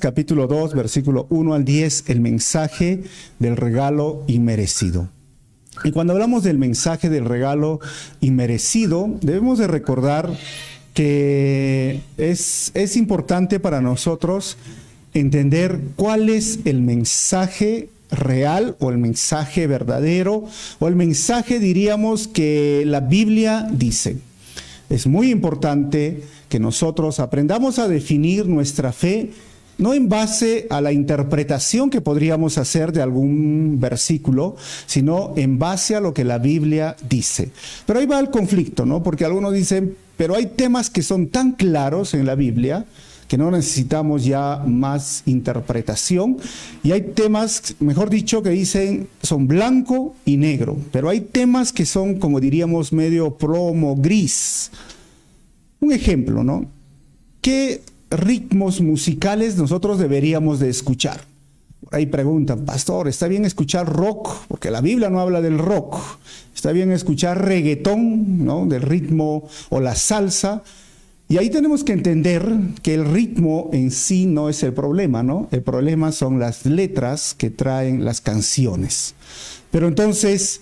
capítulo 2, versículo 1 al 10, el mensaje del regalo inmerecido. Y cuando hablamos del mensaje del regalo inmerecido, debemos de recordar que es importante para nosotros entender cuál es el mensaje real o el mensaje verdadero o el mensaje, diríamos, que la Biblia dice. Es muy importante que nosotros aprendamos a definir nuestra fe no en base a la interpretación que podríamos hacer de algún versículo, sino en base a lo que la Biblia dice. Pero ahí va el conflicto, ¿no? Porque algunos dicen, pero hay temas que son tan claros en la Biblia que no necesitamos ya más interpretación. Y hay temas, mejor dicho, que dicen son blanco y negro. Pero hay temas que son, como diríamos, medio plomo gris. Un ejemplo, ¿no? ¿Qué ritmos musicales nosotros deberíamos de escuchar? Por ahí preguntan, pastor, ¿está bien escuchar rock? Porque la Biblia no habla del rock. ¿Está bien escuchar reggaetón, ¿no? Del ritmo o la salsa? Y ahí tenemos que entender que el ritmo en sí no es el problema, ¿no? El problema son las letras que traen las canciones. Pero entonces,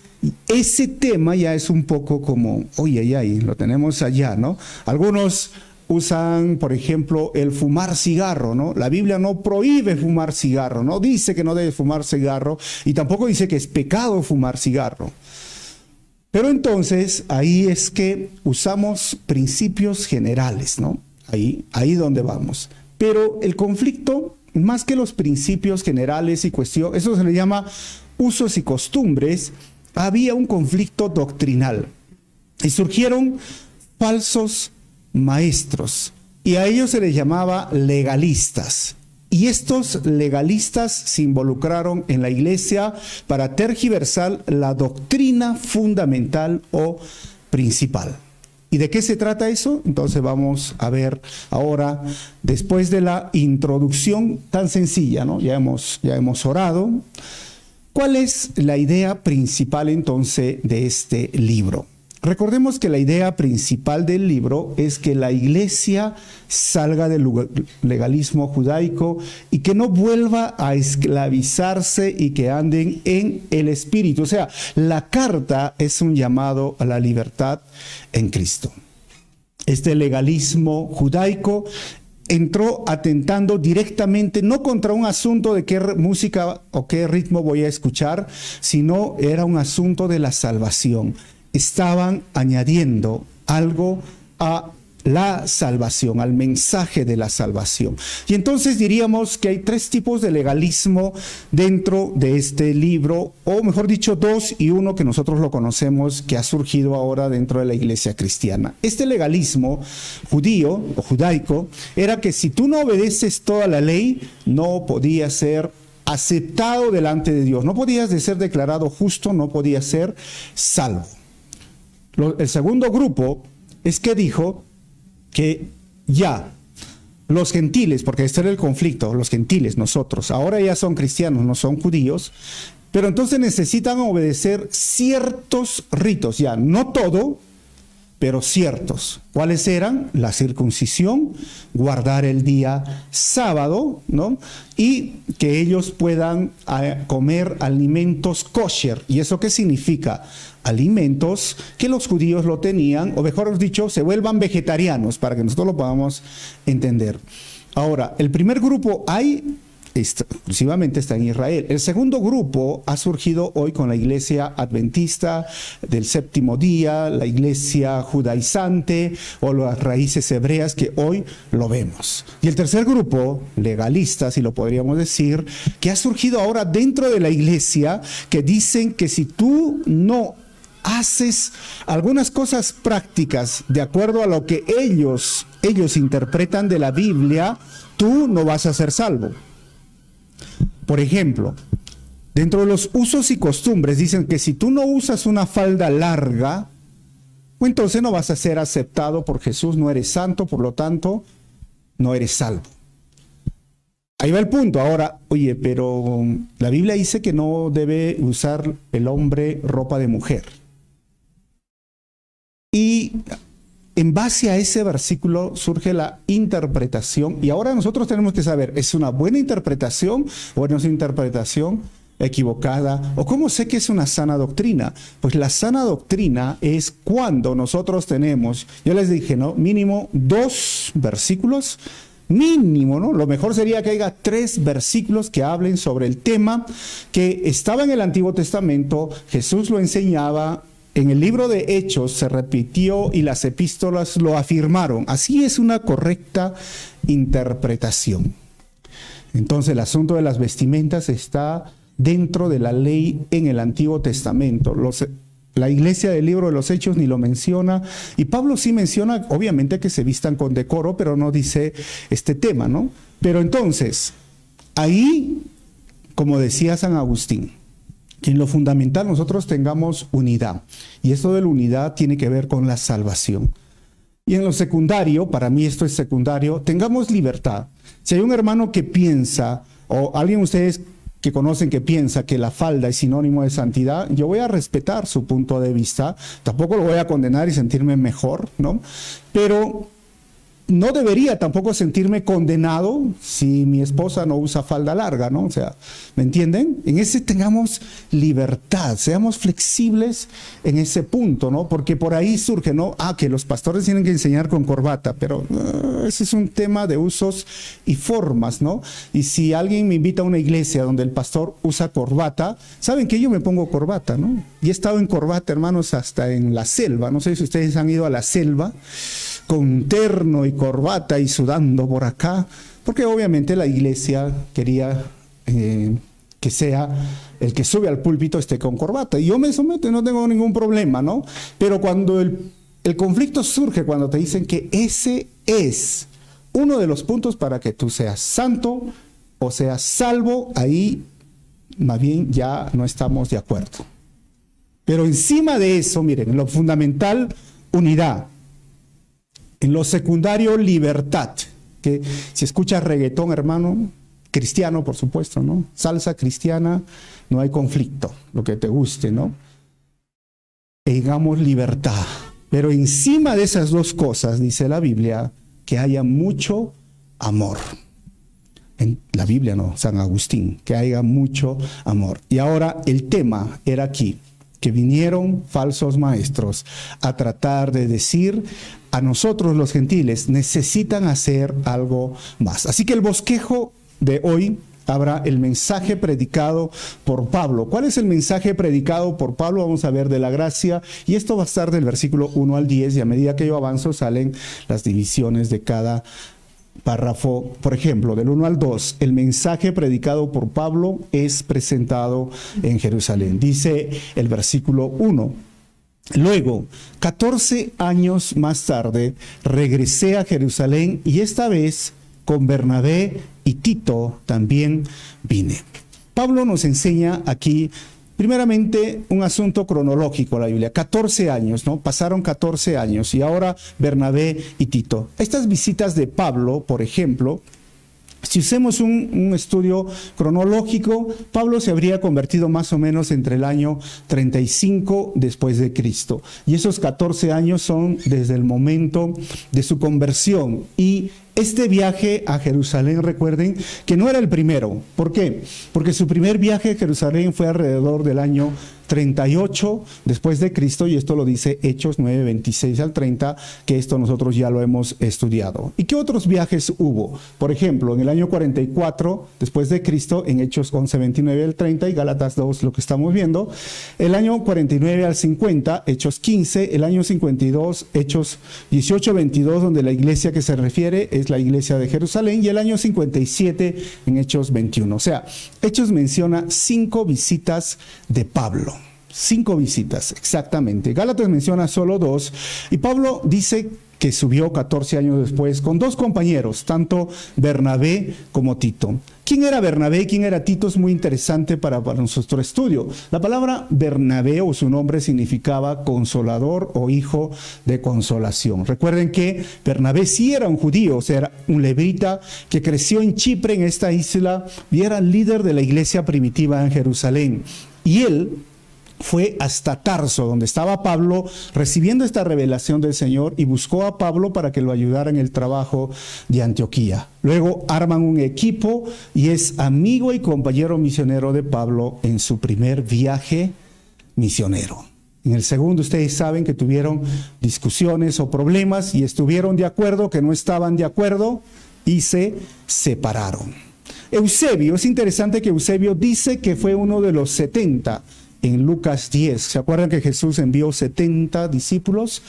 ese tema ya es un poco como, oye, lo tenemos allá, ¿no? Algunos usan, por ejemplo, el fumar cigarro, ¿no? La Biblia no prohíbe fumar cigarro, no dice que no debe fumar cigarro y tampoco dice que es pecado fumar cigarro. Pero entonces, ahí es que usamos principios generales, ¿no? Ahí donde vamos. Pero el conflicto, más que los principios generales y cuestión, eso se le llama usos y costumbres, había un conflicto doctrinal. Y surgieron falsos maestros, y a ellos se les llamaba legalistas. Y estos legalistas se involucraron en la iglesia para tergiversar la doctrina fundamental o principal. ¿Y de qué se trata eso? Entonces vamos a ver ahora, después de la introducción tan sencilla, ¿no? Ya hemos orado. ¿Cuál es la idea principal entonces de este libro? Recordemos que la idea principal del libro es que la iglesia salga del legalismo judaico y que no vuelva a esclavizarse y que anden en el Espíritu. O sea, la carta es un llamado a la libertad en Cristo. Este legalismo judaico entró atentando directamente no contra un asunto de qué música o qué ritmo voy a escuchar, sino era un asunto de la salvación. Estaban añadiendo algo a la salvación, al mensaje de la salvación. Y entonces diríamos que hay tres tipos de legalismo dentro de este libro, o mejor dicho, dos y uno que nosotros lo conocemos, que ha surgido ahora dentro de la iglesia cristiana. Este legalismo judío o judaico era que si tú no obedeces toda la ley, no podías ser aceptado delante de Dios, no podías ser declarado justo, no podías ser salvo. El segundo grupo es que dijo que ya los gentiles, porque este era el conflicto, los gentiles, nosotros, ahora ya son cristianos, no son judíos, pero entonces necesitan obedecer ciertos ritos, ya no todo, pero ciertos. ¿Cuáles eran? La circuncisión, guardar el día sábado, ¿no? Y que ellos puedan comer alimentos kosher. ¿Y eso qué significa? Alimentos que los judíos lo tenían, o mejor dicho, se vuelvan vegetarianos, para que nosotros lo podamos entender. Ahora, el primer grupo exclusivamente está en Israel. El segundo grupo ha surgido hoy con la iglesia adventista del séptimo día, la iglesia judaizante o las raíces hebreas que hoy lo vemos. Y el tercer grupo, legalista, si lo podríamos decir, que ha surgido ahora dentro de la iglesia, que dicen que si tú no haces algunas cosas prácticas de acuerdo a lo que ellos interpretan de la Biblia, tú no vas a ser salvo. Por ejemplo, dentro de los usos y costumbres dicen que si tú no usas una falda larga, pues entonces no vas a ser aceptado por Jesús, no eres santo, por lo tanto, no eres salvo. Ahí va el punto. Ahora, oye, pero la Biblia dice que no debe usar el hombre ropa de mujer. Y en base a ese versículo surge la interpretación, y ahora nosotros tenemos que saber, ¿es una buena interpretación o no es una interpretación equivocada? ¿O cómo sé que es una sana doctrina? Pues la sana doctrina es cuando nosotros tenemos, yo les dije, ¿no? Mínimo 2 versículos, mínimo, ¿no? Lo mejor sería que haya 3 versículos que hablen sobre el tema que estaba en el Antiguo Testamento, Jesús lo enseñaba, en el libro de Hechos se repitió y las epístolas lo afirmaron. Así es una correcta interpretación. Entonces el asunto de las vestimentas está dentro de la ley en el Antiguo Testamento. La iglesia del libro de los Hechos ni lo menciona, y Pablo sí menciona, obviamente, que se vistan con decoro, pero no dice este tema, ¿no? Pero entonces, ahí, como decía San Agustín, que en lo fundamental nosotros tengamos unidad, y esto de la unidad tiene que ver con la salvación. Y en lo secundario, para mí esto es secundario, tengamos libertad. Si hay un hermano que piensa, o alguien de ustedes que conocen que piensa que la falda es sinónimo de santidad, yo voy a respetar su punto de vista, tampoco lo voy a condenar y sentirme mejor, ¿no? Pero no debería tampoco sentirme condenado si mi esposa no usa falda larga, ¿no? O sea, ¿me entienden? En ese tengamos libertad, seamos flexibles en ese punto, ¿no? Porque por ahí surge, ¿no? Que los pastores tienen que enseñar con corbata, pero ese es un tema de usos y formas, ¿no? Y si alguien me invita a una iglesia donde el pastor usa corbata, ¿saben que yo me pongo corbata, ¿no? Y he estado en corbata, hermanos, hasta en la selva. No sé si ustedes han ido a la selva, con terno y corbata y sudando por acá, porque obviamente la iglesia quería que sea el que sube al púlpito esté con corbata, y yo me someto y no tengo ningún problema, ¿no? Pero cuando el conflicto surge, cuando te dicen que ese es uno de los puntos para que tú seas santo o seas salvo, ahí más bien ya no estamos de acuerdo. Pero encima de eso, miren, en lo fundamental, unidad. En lo secundario, libertad. Que si escuchas reggaetón, hermano, cristiano, por supuesto, ¿no? Salsa cristiana, no hay conflicto, lo que te guste, ¿no? Tengamos libertad. Pero encima de esas 2 cosas, dice la Biblia, que haya mucho amor. En la Biblia no, San Agustín, que haya mucho amor. Y ahora el tema era aquí, que vinieron falsos maestros a tratar de decir a nosotros los gentiles, necesitan hacer algo más. Así que el bosquejo de hoy habrá el mensaje predicado por Pablo. ¿Cuál es el mensaje predicado por Pablo? Vamos a ver de la gracia, y esto va a estar del versículo 1 al 10, y a medida que yo avanzo salen las divisiones de cada párrafo. Por ejemplo, del 1 al 2, el mensaje predicado por Pablo es presentado en Jerusalén. Dice el versículo 1: luego, 14 años más tarde, regresé a Jerusalén, y esta vez con Bernabé y Tito también vine. Pablo nos enseña aquí, primeramente, un asunto cronológico, la Biblia. 14 años, ¿no? Pasaron 14 años, y ahora Bernabé y Tito. Estas visitas de Pablo, por ejemplo, si hacemos un estudio cronológico, Pablo se habría convertido más o menos entre el año 35 después de Cristo. Y esos 14 años son desde el momento de su conversión. Y este viaje a Jerusalén, recuerden que no era el primero. ¿Por qué? Porque su primer viaje a Jerusalén fue alrededor del año 38 después de Cristo, y esto lo dice Hechos 9, 26 al 30, que esto nosotros ya lo hemos estudiado. ¿Y qué otros viajes hubo? Por ejemplo, en el año 44 después de Cristo, en Hechos 11, 29 al 30, y Gálatas 2, lo que estamos viendo. El año 49 al 50, Hechos 15, el año 52, Hechos 18, 22, donde la iglesia que se refiere es la iglesia de Jerusalén, y el año 57 en Hechos 21. O sea, Hechos menciona 5 visitas de Pablo. 5 visitas, exactamente. Gálatas menciona solo 2, y Pablo dice que subió 14 años después con 2 compañeros, tanto Bernabé como Tito. ¿Quién era Bernabé y quién era Tito? Es muy interesante para nuestro estudio. La palabra Bernabé, o su nombre, significaba consolador o hijo de consolación. Recuerden que Bernabé sí era un judío, o sea, era un levita que creció en Chipre, en esta isla, y era líder de la iglesia primitiva en Jerusalén. Y él fue hasta Tarso, donde estaba Pablo recibiendo esta revelación del Señor, y buscó a Pablo para que lo ayudara en el trabajo de Antioquía. Luego arman un equipo y es amigo y compañero misionero de Pablo en su primer viaje misionero. En el segundo, ustedes saben que tuvieron discusiones o problemas y estuvieron de acuerdo, que no estaban de acuerdo y se separaron. Eusebio, es interesante que Eusebio dice que fue uno de los 70 en Lucas 10. ¿Se acuerdan que Jesús envió 70 discípulos?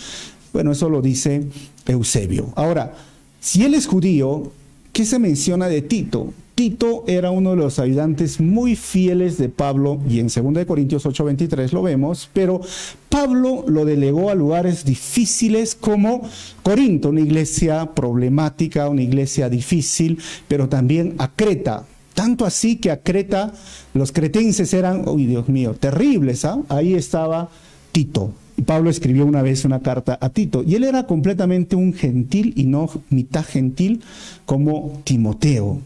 Bueno, eso lo dice Eusebio. Ahora, si él es judío, ¿qué se menciona de Tito? Tito era uno de los ayudantes muy fieles de Pablo, y en 2 Corintios 8:23 lo vemos, pero Pablo lo delegó a lugares difíciles como Corinto, una iglesia problemática, una iglesia difícil, pero también a Creta. Tanto así que a Creta los cretenses eran, uy Dios mío, terribles, ¿ah? Ahí estaba Tito. Y Pablo escribió una vez una carta a Tito, y él era completamente un gentil y no mitad gentil como Timoteo.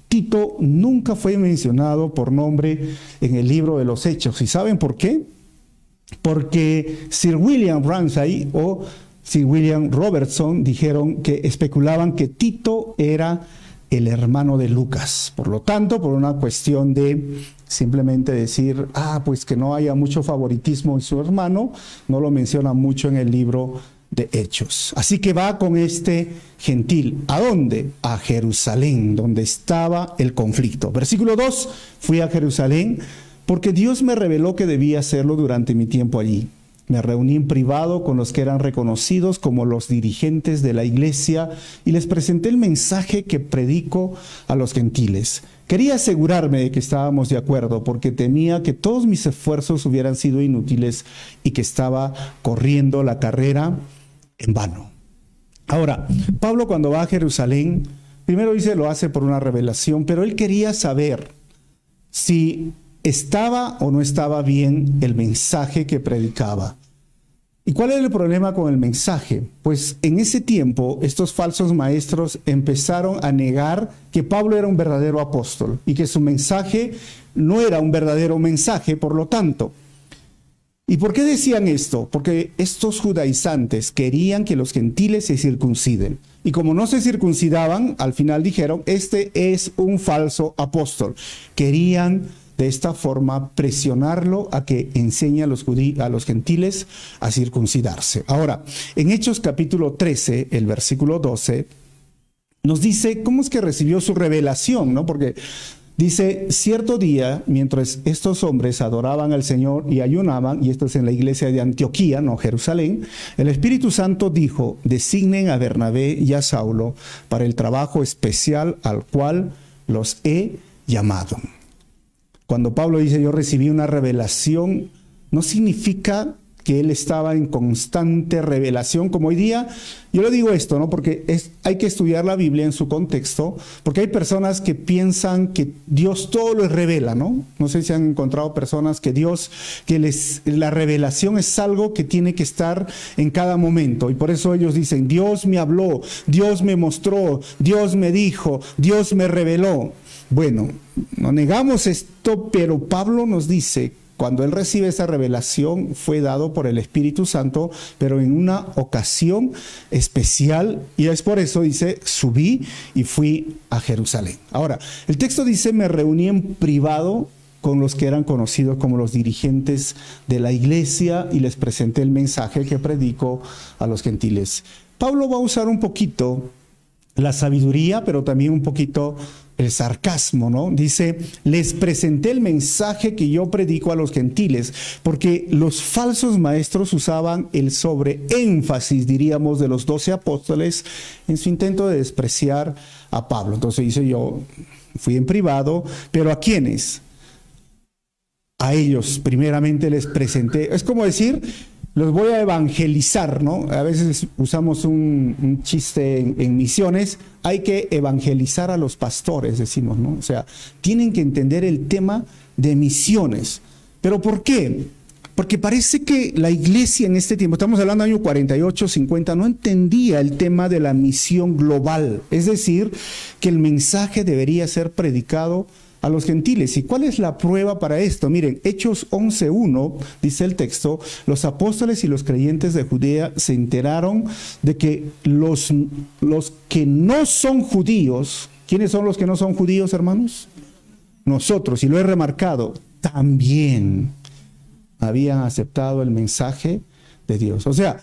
Tito nunca fue mencionado por nombre en el libro de los Hechos. ¿Y saben por qué? Porque Sir William Ramsay o Sir William Robertson dijeron que especulaban que Tito era el hermano de Lucas. Por lo tanto, por una cuestión de simplemente decir, pues que no haya mucho favoritismo en su hermano, no lo menciona mucho en el libro de Hechos. Así que va con este gentil. ¿A dónde? A Jerusalén, donde estaba el conflicto. Versículo 2, fui a Jerusalén porque Dios me reveló que debía hacerlo durante mi tiempo allí. Me reuní en privado con los que eran reconocidos como los dirigentes de la iglesia y les presenté el mensaje que predico a los gentiles. Quería asegurarme de que estábamos de acuerdo porque temía que todos mis esfuerzos hubieran sido inútiles y que estaba corriendo la carrera en vano. Ahora, Pablo cuando va a Jerusalén, primero dice lo hace por una revelación, pero él quería saber si estaba o no estaba bien el mensaje que predicaba. ¿Y cuál era el problema con el mensaje? Pues en ese tiempo estos falsos maestros empezaron a negar que Pablo era un verdadero apóstol y que su mensaje no era un verdadero mensaje, por lo tanto. ¿Y por qué decían esto? Porque estos judaizantes querían que los gentiles se circunciden. Y como no se circuncidaban, al final dijeron, este es un falso apóstol. Querían de esta forma presionarlo a que enseñe a los gentiles a circuncidarse. Ahora, en Hechos capítulo 13, el versículo 12, nos dice cómo es que recibió su revelación, ¿no? Porque dice, cierto día, mientras estos hombres adoraban al Señor y ayunaban, y esto es en la iglesia de Antioquía, no Jerusalén, el Espíritu Santo dijo, designen a Bernabé y a Saulo para el trabajo especial al cual los he llamado. Cuando Pablo dice, yo recibí una revelación, no significa que él estaba en constante revelación, como hoy día. Yo le digo esto, ¿no? Porque hay que estudiar la Biblia en su contexto, porque hay personas que piensan que Dios todo lo revela, ¿no? No sé si han encontrado personas que la revelación es algo que tiene que estar en cada momento, y por eso ellos dicen, Dios me habló, Dios me mostró, Dios me dijo, Dios me reveló. Bueno, no negamos esto, pero Pablo nos dice, cuando él recibe esa revelación, fue dado por el Espíritu Santo, pero en una ocasión especial, y es por eso dice, subí y fui a Jerusalén. Ahora, el texto dice, me reuní en privado con los que eran conocidos como los dirigentes de la iglesia y les presenté el mensaje que predico a los gentiles. Pablo va a usar un poquito la sabiduría, pero también un poquito el sarcasmo, ¿no? Dice, les presenté el mensaje que yo predico a los gentiles, porque los falsos maestros usaban el sobreénfasis, diríamos, de los 12 apóstoles en su intento de despreciar a Pablo. Entonces dice, yo fui en privado, pero ¿a quiénes? A ellos primeramente les presenté. Es como decir, los voy a evangelizar, ¿no? A veces usamos un chiste en misiones, hay que evangelizar a los pastores, decimos, ¿no? O sea, tienen que entender el tema de misiones. ¿Pero por qué? Porque parece que la iglesia en este tiempo, estamos hablando del año 48, 50, no entendía el tema de la misión global. Es decir, que el mensaje debería ser predicado a los gentiles. ¿Y cuál es la prueba para esto? Miren, Hechos 11:1, dice el texto, los apóstoles y los creyentes de Judea se enteraron de que los que no son judíos, ¿quiénes son los que no son judíos, hermanos? Nosotros, y lo he remarcado, también habían aceptado el mensaje de Dios. O sea,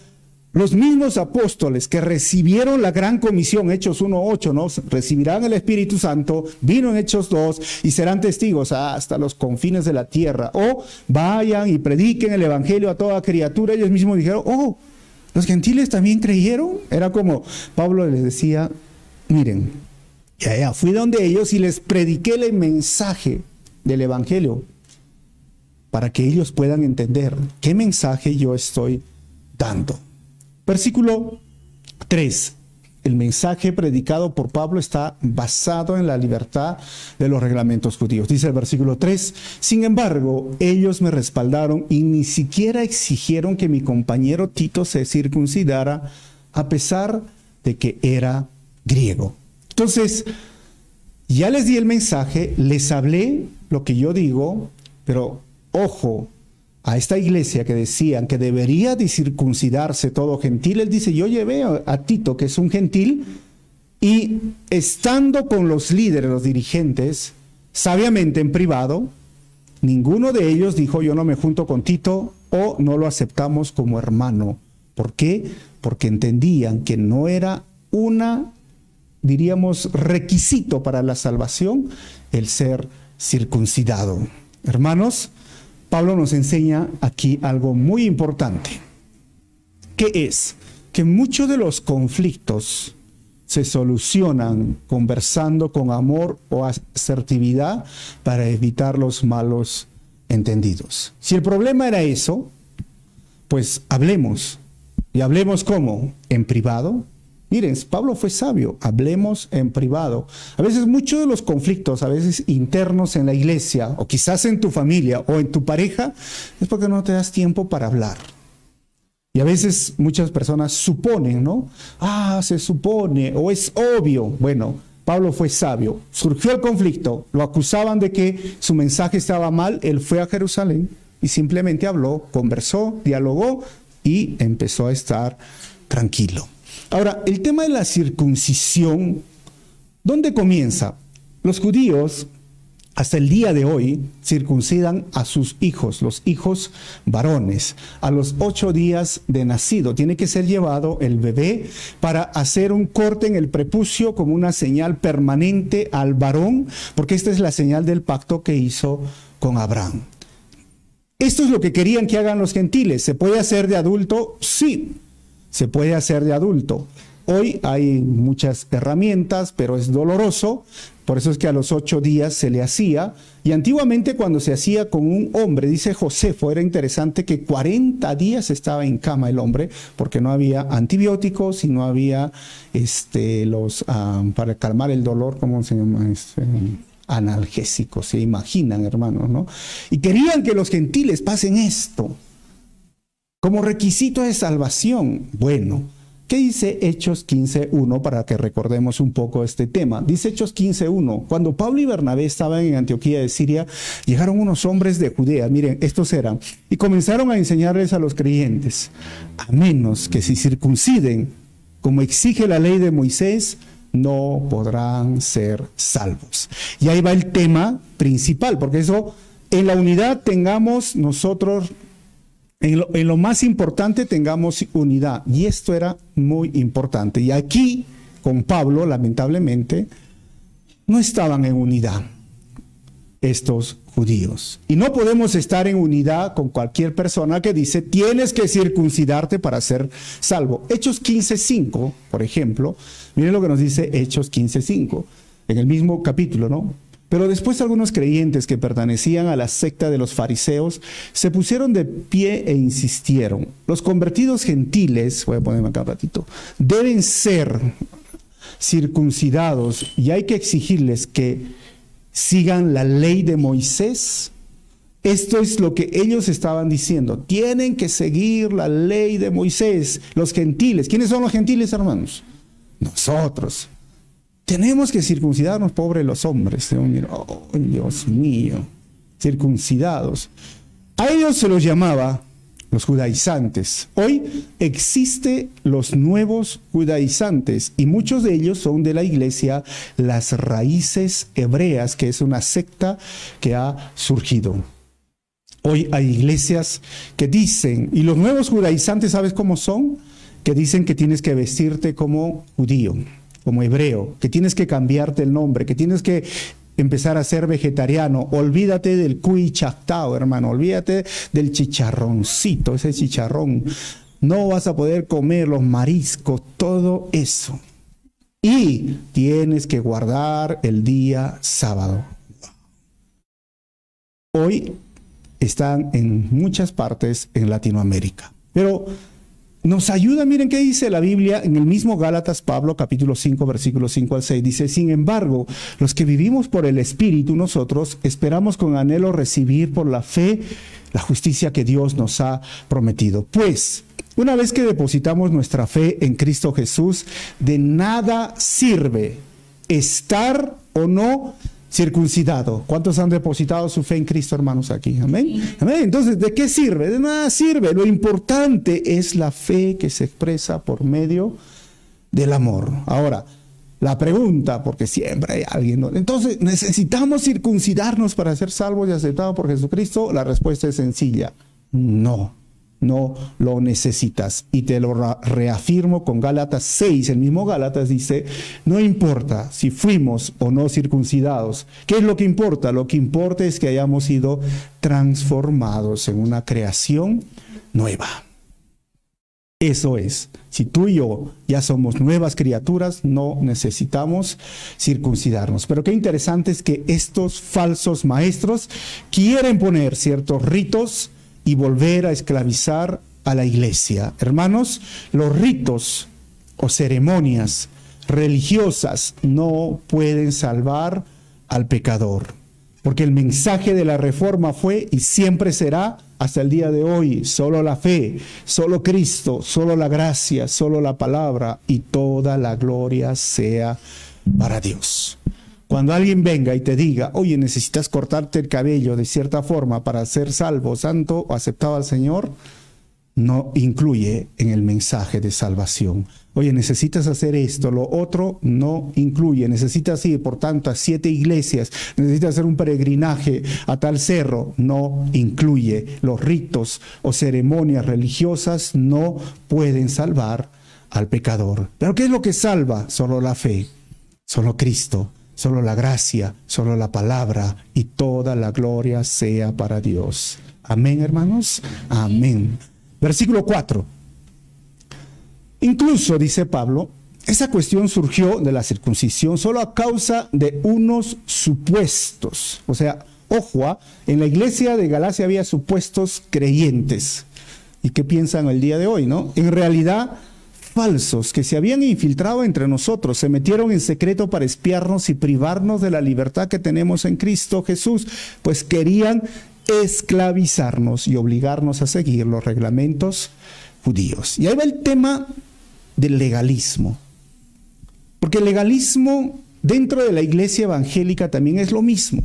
los mismos apóstoles que recibieron la gran comisión, Hechos 1:8, ¿no? Recibirán el Espíritu Santo, vino en Hechos 2, y serán testigos hasta los confines de la tierra. O vayan y prediquen el evangelio a toda criatura. Ellos mismos dijeron, oh, los gentiles también creyeron. Era como Pablo les decía, miren, ya fui donde ellos y les prediqué el mensaje del evangelio para que ellos puedan entender qué mensaje yo estoy dando. Versículo 3. El mensaje predicado por Pablo está basado en la libertad de los reglamentos judíos. Dice el versículo 3, sin embargo, ellos me respaldaron y ni siquiera exigieron que mi compañero Tito se circuncidara a pesar de que era griego. Entonces, ya les di el mensaje, les hablé lo que yo digo, pero ojo, a esta iglesia que decían que debería de circuncidarse todo gentil, él dice, yo llevé a Tito, que es un gentil, y estando con los líderes, los dirigentes, sabiamente en privado, ninguno de ellos dijo, yo no me junto con Tito, o no lo aceptamos como hermano. ¿Por qué? Porque entendían que no era diríamos, requisito para la salvación el ser circuncidado. Hermanos, Pablo nos enseña aquí algo muy importante, que es que muchos de los conflictos se solucionan conversando con amor o asertividad para evitar los malos entendidos. Si el problema era eso, pues hablemos. ¿Y hablemos cómo? En privado. Miren, Pablo fue sabio, hablemos en privado. A veces muchos de los conflictos, a veces internos en la iglesia, o quizás en tu familia, o en tu pareja, es porque no te das tiempo para hablar. Y a veces muchas personas suponen, ¿no? Se supone, o es obvio. Bueno, Pablo fue sabio. Surgió el conflicto, lo acusaban de que su mensaje estaba mal, él fue a Jerusalén y simplemente habló, conversó, dialogó y empezó a estar tranquilo. Ahora, el tema de la circuncisión, ¿dónde comienza? Los judíos, hasta el día de hoy, circuncidan a sus hijos, los hijos varones, a los 8 días de nacido. Tiene que ser llevado el bebé para hacer un corte en el prepucio como una señal permanente al varón, porque esta es la señal del pacto que hizo con Abraham. Esto es lo que querían que hagan los gentiles. ¿Se puede hacer de adulto? Sí. Se puede hacer de adulto. Hoy hay muchas herramientas, pero es doloroso. Por eso es que a los 8 días se le hacía. Y antiguamente cuando se hacía con un hombre, dice Josefo, era interesante que 40 días estaba en cama el hombre, porque no había antibióticos y no había para calmar el dolor, ¿cómo se llama? Analgésicos, se imaginan, hermanos, ¿no? Y querían que los gentiles pasen esto como requisito de salvación. Bueno, ¿qué dice Hechos 15:1 para que recordemos un poco este tema? Dice Hechos 15:1, cuando Pablo y Bernabé estaban en Antioquía de Siria, llegaron unos hombres de Judea, miren, estos eran, y comenzaron a enseñarles a los creyentes, a menos que se circunciden, como exige la ley de Moisés, no podrán ser salvos. Y ahí va el tema principal, porque eso, en la unidad tengamos nosotros, en lo más importante tengamos unidad, y esto era muy importante. Y aquí, con Pablo, lamentablemente, no estaban en unidad estos judíos. Y no podemos estar en unidad con cualquier persona que dice, tienes que circuncidarte para ser salvo. Hechos 15:5, por ejemplo, miren lo que nos dice Hechos 15:5, en el mismo capítulo, ¿no? Pero después algunos creyentes que pertenecían a la secta de los fariseos se pusieron de pie e insistieron. Los convertidos gentiles, voy a ponerme acá un ratito, deben ser circuncidados y hay que exigirles que sigan la ley de Moisés. Esto es lo que ellos estaban diciendo. Tienen que seguir la ley de Moisés. Los gentiles. ¿Quiénes son los gentiles, hermanos? Nosotros. tenemos que circuncidarnos, pobres los hombres. Oh, Dios mío, circuncidados. A ellos se los llamaba los judaizantes. Hoy existen los nuevos judaizantes y muchos de ellos son de la iglesia Las Raíces Hebreas, que es una secta que ha surgido. Hoy hay iglesias que dicen, y los nuevos judaizantes, ¿sabes cómo son? Que dicen que tienes que vestirte como judío, como hebreo, que tienes que cambiarte el nombre, que tienes que empezar a ser vegetariano. Olvídate del cuy chactao, hermano, olvídate del chicharroncito, ese chicharrón. No vas a poder comer los mariscos, todo eso. Y tienes que guardar el día sábado. Hoy están en muchas partes en Latinoamérica. Pero nos ayuda, miren qué dice la Biblia en el mismo Gálatas, Pablo, capítulo 5, versículos 5 al 6. Dice, sin embargo, los que vivimos por el Espíritu, nosotros esperamos con anhelo recibir por la fe la justicia que Dios nos ha prometido. Pues, una vez que depositamos nuestra fe en Cristo Jesús, de nada sirve estar o no circuncidado. ¿Cuántos han depositado su fe en Cristo, hermanos, aquí? Amén. Amén. Entonces, ¿de qué sirve? De nada sirve. Lo importante es la fe que se expresa por medio del amor. Ahora, la pregunta, porque siempre hay alguien, ¿no? Entonces, ¿necesitamos circuncidarnos para ser salvos y aceptados por Jesucristo? La respuesta es sencilla. No. No lo necesitas. Y te lo reafirmo con Gálatas 6. El mismo Gálatas dice, no importa si fuimos o no circuncidados. ¿Qué es lo que importa? Lo que importa es que hayamos sido transformados en una creación nueva. Eso es. Si tú y yo ya somos nuevas criaturas, no necesitamos circuncidarnos. Pero qué interesante es que estos falsos maestros quieren poner ciertos ritos y volver a esclavizar a la iglesia. Hermanos, los ritos o ceremonias religiosas no pueden salvar al pecador, porque el mensaje de la reforma fue y siempre será hasta el día de hoy, solo la fe, solo Cristo, solo la gracia, solo la palabra y toda la gloria sea para Dios. Cuando alguien venga y te diga, oye, necesitas cortarte el cabello de cierta forma para ser salvo, santo o aceptado al Señor, no incluye en el mensaje de salvación. Oye, necesitas hacer esto, lo otro no incluye. Necesitas ir, por tanto, a 7 iglesias, necesitas hacer un peregrinaje a tal cerro, no incluye. Los ritos o ceremonias religiosas no pueden salvar al pecador. ¿Pero qué es lo que salva? Solo la fe, solo Cristo. Solo la gracia, solo la palabra y toda la gloria sea para Dios. Amén, hermanos. Amén. Versículo 4. Incluso, dice Pablo, esa cuestión surgió de la circuncisión solo a causa de unos supuestos. O sea, ojo, en la iglesia de Galacia había supuestos creyentes. ¿Y qué piensan el día de hoy, no? En realidad, falsos que se habían infiltrado entre nosotros, se metieron en secreto para espiarnos y privarnos de la libertad que tenemos en Cristo Jesús, pues querían esclavizarnos y obligarnos a seguir los reglamentos judíos. Y ahí va el tema del legalismo, porque el legalismo dentro de la iglesia evangélica también es lo mismo.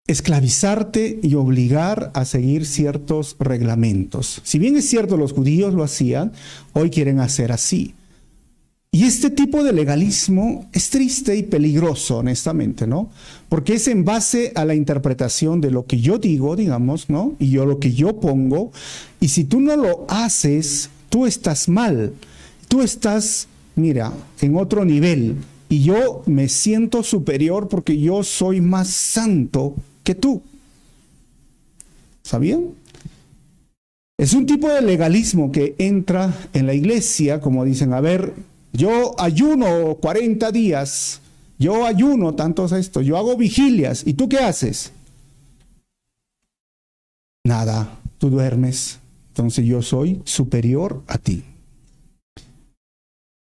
Esclavizarte y obligar a seguir ciertos reglamentos. Si bien es cierto los judíos lo hacían, hoy quieren hacer así. Y este tipo de legalismo es triste y peligroso, honestamente, ¿no? Porque es en base a la interpretación de lo que yo digo, digamos, ¿no? Y yo lo que yo pongo. Y si tú no lo haces, tú estás mal. Tú estás, mira, en otro nivel. Y yo me siento superior porque yo soy más santo que tú. ¿Sabían? Es un tipo de legalismo que entra en la iglesia, como dicen, a ver, yo ayuno 40 días, yo ayuno tantos esto, yo hago vigilias, ¿y tú qué haces? Nada, tú duermes, entonces yo soy superior a ti.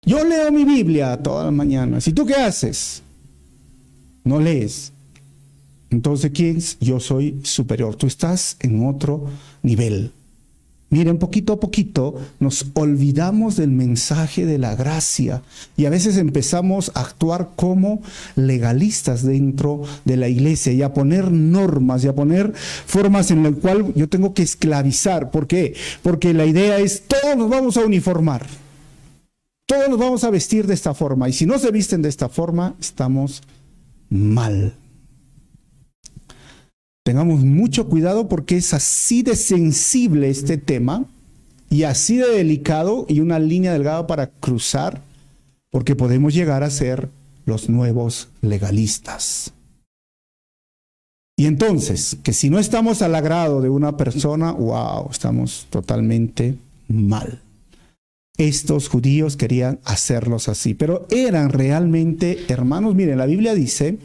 Yo leo mi Biblia todas las mañanas, ¿y tú qué haces? No lees. Entonces, ¿quién es? Yo soy superior. Tú estás en otro nivel. Miren, poquito a poquito nos olvidamos del mensaje de la gracia y a veces empezamos a actuar como legalistas dentro de la iglesia y a poner normas y a poner formas en las cuales yo tengo que esclavizar. ¿Por qué? Porque la idea es todos nos vamos a uniformar, todos nos vamos a vestir de esta forma y si no se visten de esta forma estamos mal. Tengamos mucho cuidado porque es así de sensible este tema y así de delicado y una línea delgada para cruzar, porque podemos llegar a ser los nuevos legalistas. Y entonces, que si no estamos al agrado de una persona, wow, estamos totalmente mal. Estos judíos querían hacerlos así, pero eran realmente, hermanos, miren, la Biblia dice,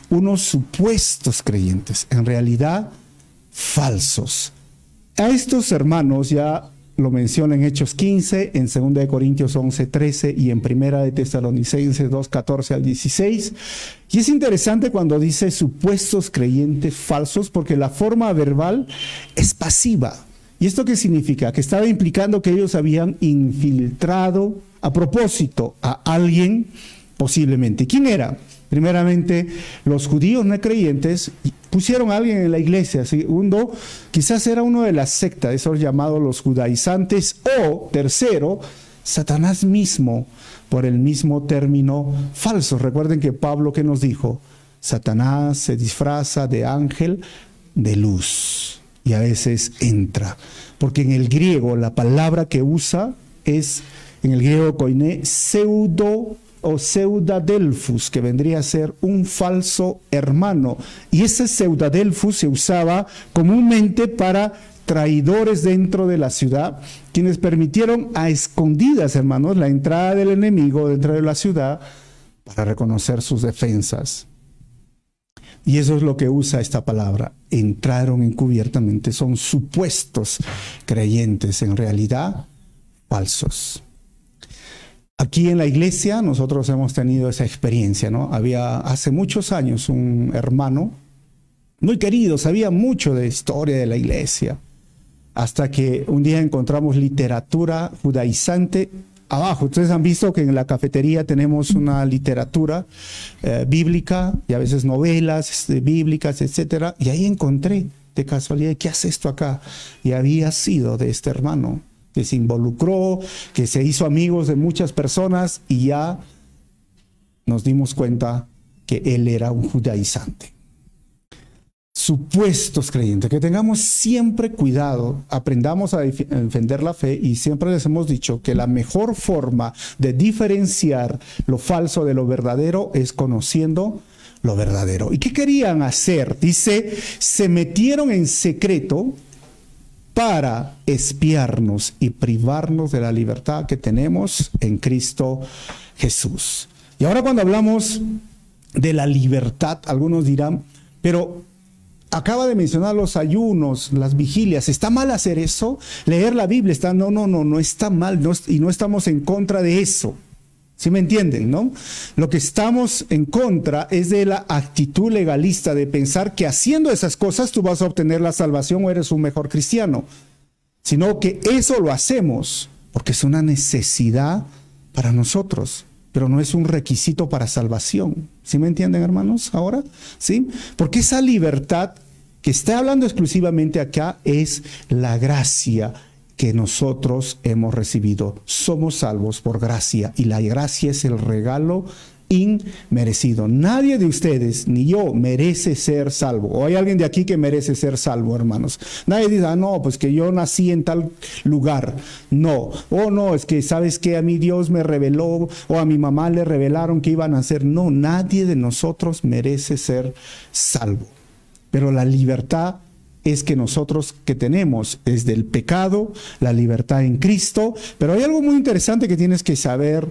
unos supuestos creyentes, en realidad falsos. A estos hermanos ya lo menciona en Hechos 15, en 2 Corintios 11, 13 y en 1 Tesalonicenses 2, 14 al 16. Y es interesante cuando dice supuestos creyentes falsos, porque la forma verbal es pasiva. ¿Y esto qué significa? Que estaba implicando que ellos habían infiltrado a propósito a alguien posiblemente. ¿Quién era? Primeramente, los judíos no creyentes pusieron a alguien en la iglesia. Segundo, quizás era uno de las sectas, esos llamados los judaizantes. O tercero, Satanás mismo, por el mismo término falso. Recuerden que Pablo, ¿qué nos dijo? Satanás se disfraza de ángel de luz. Y a veces entra, porque en el griego la palabra que usa es, en el griego koiné, pseudo o pseudadelphus, que vendría a ser un falso hermano. Y ese pseudadelphus se usaba comúnmente para traidores dentro de la ciudad, quienes permitieron a escondidas, hermanos, la entrada del enemigo dentro de la ciudad para reconocer sus defensas. Y eso es lo que usa esta palabra. Entraron encubiertamente. Son supuestos creyentes, en realidad falsos. Aquí en la iglesia nosotros hemos tenido esa experiencia, ¿no? Había hace muchos años un hermano muy querido, sabía mucho de historia de la iglesia, hasta que un día encontramos literatura judaizante abajo. Ustedes han visto que en la cafetería tenemos una literatura bíblica y a veces novelas bíblicas, etcétera. Y ahí encontré de casualidad, ¿qué hace esto acá? Y había sido de este hermano que se involucró, que se hizo amigos de muchas personas y ya nos dimos cuenta que él era un judaizante. Supuestos creyentes, que tengamos siempre cuidado, aprendamos a defender la fe y siempre les hemos dicho que la mejor forma de diferenciar lo falso de lo verdadero es conociendo lo verdadero. ¿Y qué querían hacer? Dice, se metieron en secreto para espiarnos y privarnos de la libertad que tenemos en Cristo Jesús. Y ahora cuando hablamos de la libertad, algunos dirán, pero acaba de mencionar los ayunos, las vigilias. ¿Está mal hacer eso? Leer la Biblia está, no está mal, y no estamos en contra de eso. ¿Sí me entienden, no? Lo que estamos en contra es de la actitud legalista de pensar que haciendo esas cosas tú vas a obtener la salvación o eres un mejor cristiano. Sino que eso lo hacemos porque es una necesidad para nosotros, pero no es un requisito para salvación. ¿Sí me entienden, hermanos, ahora? ¿Sí? Porque esa libertad que está hablando exclusivamente acá es la gracia que nosotros hemos recibido. Somos salvos por gracia y la gracia es el regalo inmerecido. Nadie de ustedes, ni yo, merece ser salvo. ¿O hay alguien de aquí que merece ser salvo, hermanos? Nadie dice, no, pues que yo nací en tal lugar. No. O no, es que sabes que a mí Dios me reveló o a mi mamá le revelaron que iban a hacer. No, nadie de nosotros merece ser salvo. Pero la libertad es que nosotros que tenemos es del pecado, la libertad en Cristo. Pero hay algo muy interesante que tienes que saber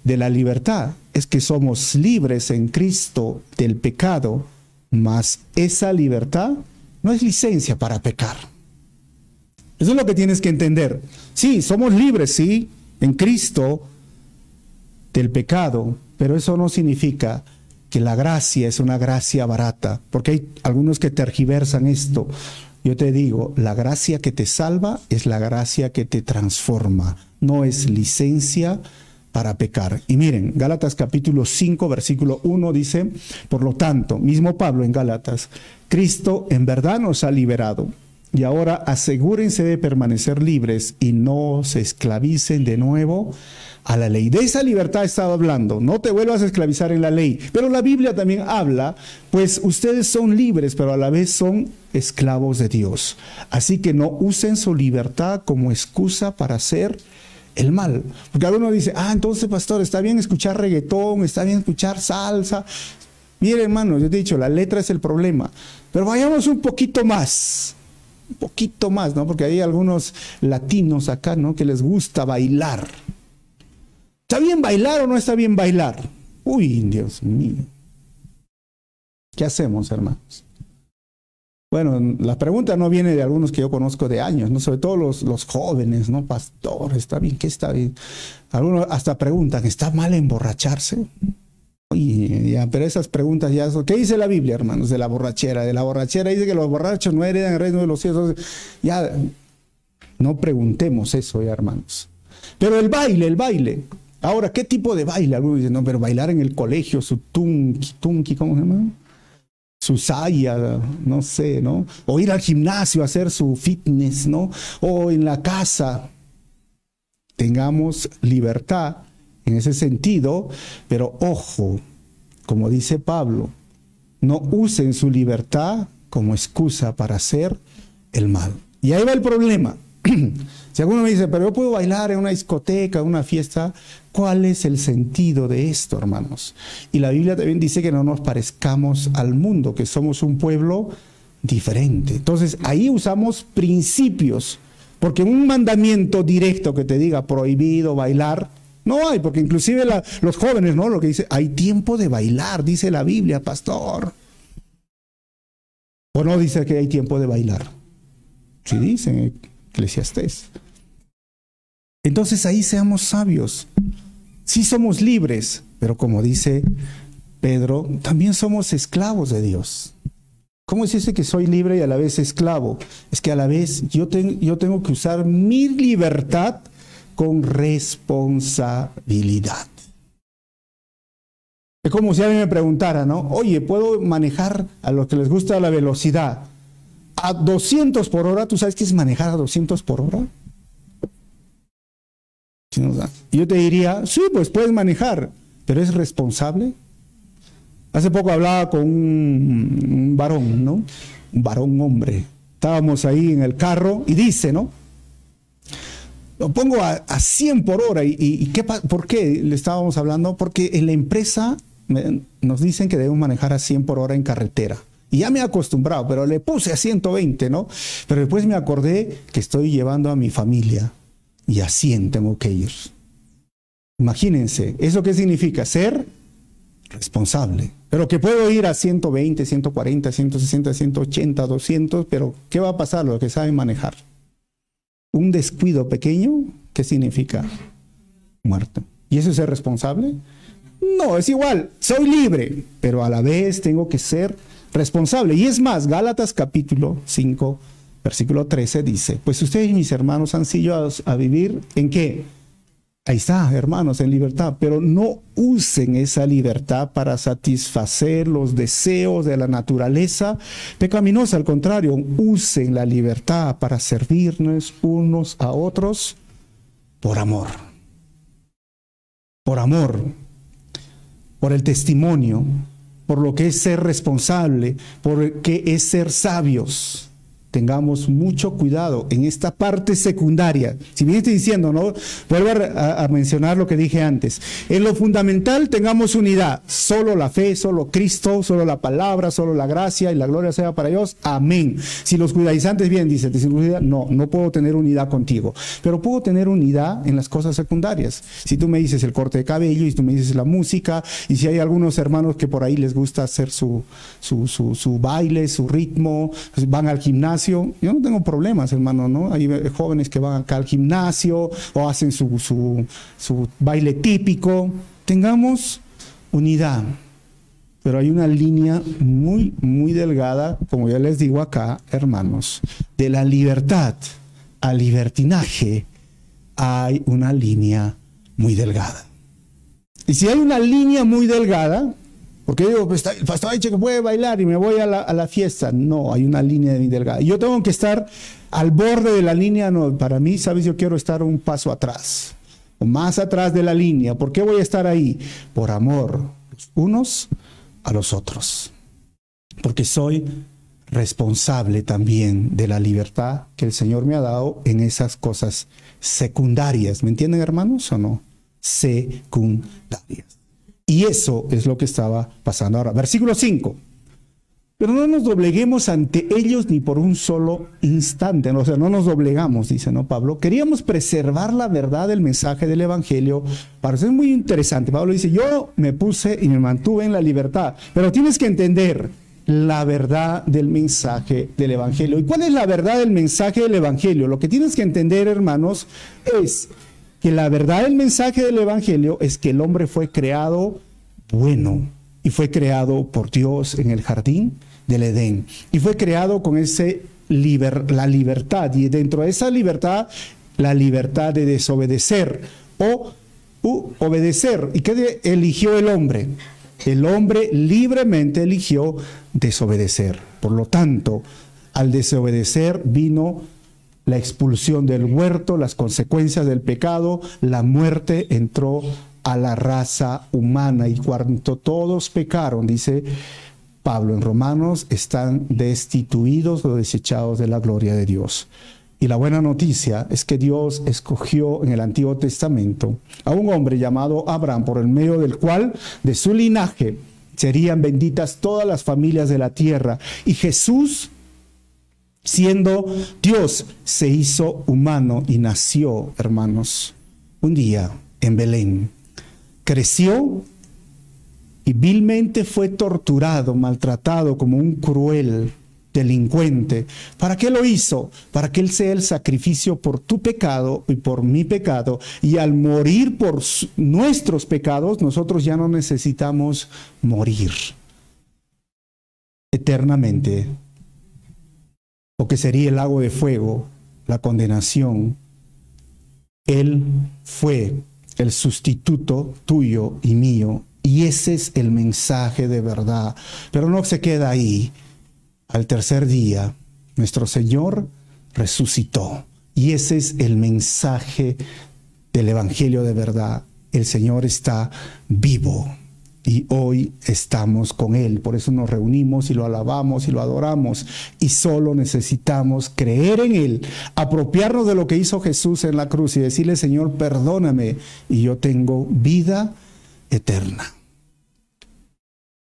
de la libertad, es que somos libres en Cristo del pecado, mas esa libertad no es licencia para pecar. Eso es lo que tienes que entender. Sí, somos libres, sí, en Cristo del pecado, pero eso no significa que la gracia es una gracia barata, porque hay algunos que tergiversan esto. Yo te digo, la gracia que te salva es la gracia que te transforma, no es licencia para pecar. Y miren, Gálatas capítulo 5, versículo 1 dice, por lo tanto, mismo Pablo en Gálatas, Cristo en verdad nos ha liberado. Y ahora asegúrense de permanecer libres y no se esclavicen de nuevo a la ley. De esa libertad estaba hablando. No te vuelvas a esclavizar en la ley. Pero la Biblia también habla, pues ustedes son libres, pero a la vez son esclavos de Dios. Así que no usen su libertad como excusa para hacer el mal. Porque alguno dice, entonces pastor, está bien escuchar reggaetón, está bien escuchar salsa. Mire hermano, yo te he dicho, la letra es el problema. Pero vayamos un poquito más, ¿no? Porque hay algunos latinos acá, ¿no? Que les gusta bailar. ¿Está bien bailar o no está bien bailar? Uy, Dios mío. ¿Qué hacemos, hermanos? Bueno, la pregunta no viene de algunos que yo conozco de años, ¿no? Sobre todo los jóvenes, ¿no? Pastor, ¿está bien? ¿Qué está bien? Algunos hasta preguntan, ¿está mal emborracharse? Oye, ya, pero esas preguntas ya son, ¿qué dice la Biblia, hermanos, de la borrachera? De la borrachera dice que los borrachos no heredan el reino de los cielos. Ya, no preguntemos eso, ya, hermanos. Pero el baile. Ahora, ¿qué tipo de baile? Algunos dicen, no, pero bailar en el colegio, su tunki, ¿cómo se llama? Su saya, no sé, ¿no? O ir al gimnasio a hacer su fitness, ¿no? O en la casa. Tengamos libertad en ese sentido, pero ojo, como dice Pablo, no usen su libertad como excusa para hacer el mal. Y ahí va el problema. Si alguno me dice, pero yo puedo bailar en una discoteca, en una fiesta, ¿cuál es el sentido de esto, hermanos? Y la Biblia también dice que no nos parezcamos al mundo, que somos un pueblo diferente. Entonces, ahí usamos principios, porque un mandamiento directo que te diga prohibido bailar, no hay, porque inclusive los jóvenes, ¿no? Lo que dice, hay tiempo de bailar, dice la Biblia, pastor. ¿O no dice que hay tiempo de bailar? Sí dice Eclesiastés. Entonces ahí seamos sabios. Sí somos libres, pero como dice Pedro, también somos esclavos de Dios. ¿Cómo es ese que soy libre y a la vez esclavo? Es que a la vez yo tengo que usar mi libertad con responsabilidad. Es como si alguien me preguntara, ¿no? Oye, ¿puedo manejar a los que les gusta la velocidad a 200 por hora? ¿Tú sabes qué es manejar a 200 por hora? Yo te diría, sí, pues puedes manejar, pero ¿es responsable? Hace poco hablaba con un varón, ¿no? Un varón hombre. Estábamos ahí en el carro y dice, ¿no? Lo pongo a 100 por hora. ¿Por qué le estábamos hablando? Porque en la empresa nos dicen que debemos manejar a 100 por hora en carretera. Y ya me he acostumbrado, pero le puse a 120, ¿no? Pero después me acordé que estoy llevando a mi familia y a 100 tengo que ir. Imagínense, ¿eso qué significa? Ser responsable. Pero que puedo ir a 120, 140, 160, 180, 200, pero ¿qué va a pasar? Los que saben manejar. Un descuido pequeño, ¿qué significa? Muerte. ¿Y eso es ser responsable? No, es igual, soy libre, pero a la vez tengo que ser responsable. Y es más, Gálatas capítulo 5, versículo 13 dice, pues ustedes, mis hermanos, han sido a vivir ¿en qué? Ahí está, hermanos, en libertad, pero no usen esa libertad para satisfacer los deseos de la naturaleza pecaminosa. Al contrario, usen la libertad para servirnos unos a otros por amor. Por amor, por el testimonio, por lo que es ser responsable, por lo que es ser sabios. Tengamos mucho cuidado en esta parte secundaria. Si bien estoy diciendo, ¿no? Vuelvo a mencionar lo que dije antes. En lo fundamental tengamos unidad. Solo la fe, solo Cristo, solo la palabra, solo la gracia y la gloria sea para Dios. Amén. Si los judaizantes vienen, dicen, no puedo tener unidad contigo. Pero puedo tener unidad en las cosas secundarias. Si tú me dices el corte de cabello y tú me dices la música, y si hay algunos hermanos que por ahí les gusta hacer su baile, su ritmo, van al gimnasio. Yo no tengo problemas, hermano, ¿no? Hay jóvenes que van acá al gimnasio o hacen su baile típico. Tengamos unidad. pero hay una línea muy, muy delgada, como ya les digo acá, hermanos, de la libertad al libertinaje hay una línea muy delgada. Y si hay una línea muy delgada, porque digo, pues, el pastor ha dicho que puede bailar y me voy a la fiesta. No, hay una línea muy delgada. Yo tengo que estar al borde de la línea. No, para mí, ¿sabes? Yo quiero estar un paso atrás, o más atrás de la línea. ¿Por qué voy a estar ahí? Por amor, los unos a los otros. Porque soy responsable también de la libertad que el Señor me ha dado en esas cosas secundarias. ¿Me entienden, hermanos, o no? Secundarias. Y eso es lo que estaba pasando ahora. Versículo 5. Pero no nos dobleguemos ante ellos ni por un solo instante. O sea, no nos doblegamos, dice, ¿no, Pablo? Queríamos preservar la verdad del mensaje del Evangelio. Para eso es muy interesante. Pablo dice, yo me puse y me mantuve en la libertad. Pero tienes que entender la verdad del mensaje del Evangelio. ¿Y cuál es la verdad del mensaje del Evangelio? Lo que tienes que entender, hermanos, es que la verdad del mensaje del Evangelio es que el hombre fue creado bueno y fue creado por Dios en el jardín del Edén y fue creado con la libertad, y dentro de esa libertad, la libertad de desobedecer o obedecer. ¿Y qué eligió el hombre? El hombre libremente eligió desobedecer. Por lo tanto, al desobedecer vino la expulsión del huerto, las consecuencias del pecado, la muerte entró a la raza humana, y cuando todos pecaron, dice Pablo en Romanos, están destituidos o desechados de la gloria de Dios. Y la buena noticia es que Dios escogió en el Antiguo Testamento a un hombre llamado Abraham, por el medio del cual de su linaje serían benditas todas las familias de la tierra. Y Jesús, siendo Dios, se hizo humano y nació, hermanos, un día en Belén. Creció y vilmente fue torturado, maltratado como un cruel delincuente. ¿Para qué lo hizo? Para que Él sea el sacrificio por tu pecado y por mi pecado. Y al morir por nuestros pecados, nosotros ya no necesitamos morir eternamente, o que sería el lago de fuego, la condenación. Él fue el sustituto tuyo y mío, y ese es el mensaje de verdad. Pero no se queda ahí. Al tercer día, nuestro Señor resucitó, y ese es el mensaje del Evangelio de verdad. El Señor está vivo y hoy estamos con Él. Por eso nos reunimos y lo alabamos y lo adoramos, y solo necesitamos creer en Él, apropiarnos de lo que hizo Jesús en la cruz y decirle: Señor, perdóname y yo tengo vida eterna.